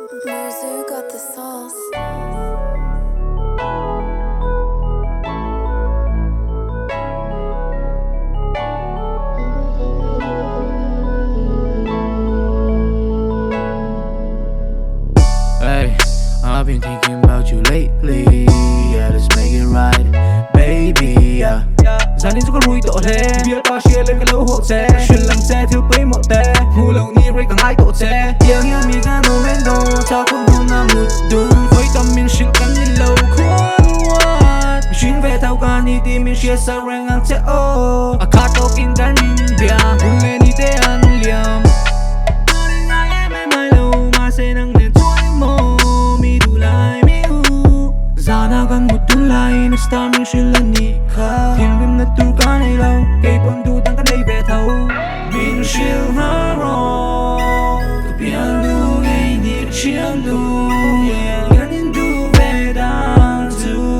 Muzu got the sauce. Hey, I've been thinking about you lately. Yeah, let's make it right, baby. Yeah. Gia đình có rủi tội thế, biết bao chia lên cái lỗ hộ xe. Chuyện làm xe thiếu bấy một té, mù lâu ni rây càng ai tội xe. Tiếng nghe mi cái nô men đồ, sao không hôn na một đường. Với tâm mình xin cắn như lâu khuôn quạt. Chuyến về thao ca ni tìm mình chia sẻ ràng ngang xe ô. À khát tóc in đàn mình bia, hôn lên đi tế ăn liam. Nói đến ngay em mai lâu mà sẽ nâng lên chuối mô. Mi đủ lại mi u. Giá na gần một tuần lại, nó star mình xin lên đi khá. Thiên tu cả này lâu, cây bông tu tăng cả đây về thâu. Mình siêu nó rô, cứ Bialnu nge Thiannu, yeah. Gần đến tu về đàn dù,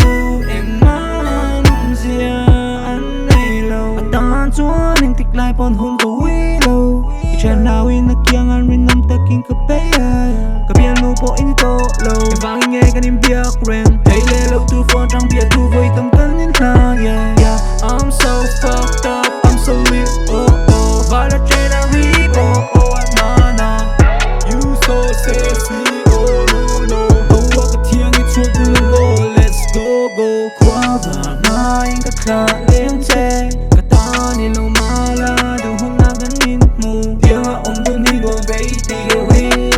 em mang riêng anh này lâu. Tan chúa nên thích lại bọn hôn cầu quý lâu. Chẳng nào in nạc kiang anh rin nằm ta kinh cập bế à. Cả Bialnu po in to lâu. Em vang nghe cả niềm biếc rèn. Thấy lê lâu tu phone trong bia tu với tâm cân đến thà, yeah. I'm so fucked up, I'm so lit, oh oh. Và là trên a rip, oh oh, nah nah. You so sexy, oh no no. Oh, qua cái thiên cái chuột lưng go, let's go go. Qua và mai cái khá lên che. Cả ta ni lâu mà là đâu hôm nào gần nhìn mù. Tiếng à ôm đơn hi go baby cái wing.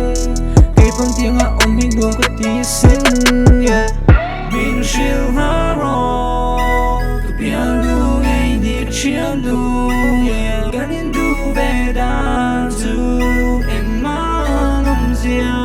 Cây phong tiếng à ôm hi go cái tí xinh, yeah. Mình siêu nó rồi. Bialnu nge Thiannu, yeah. Gần đến tu về đàn dù, em mang riêng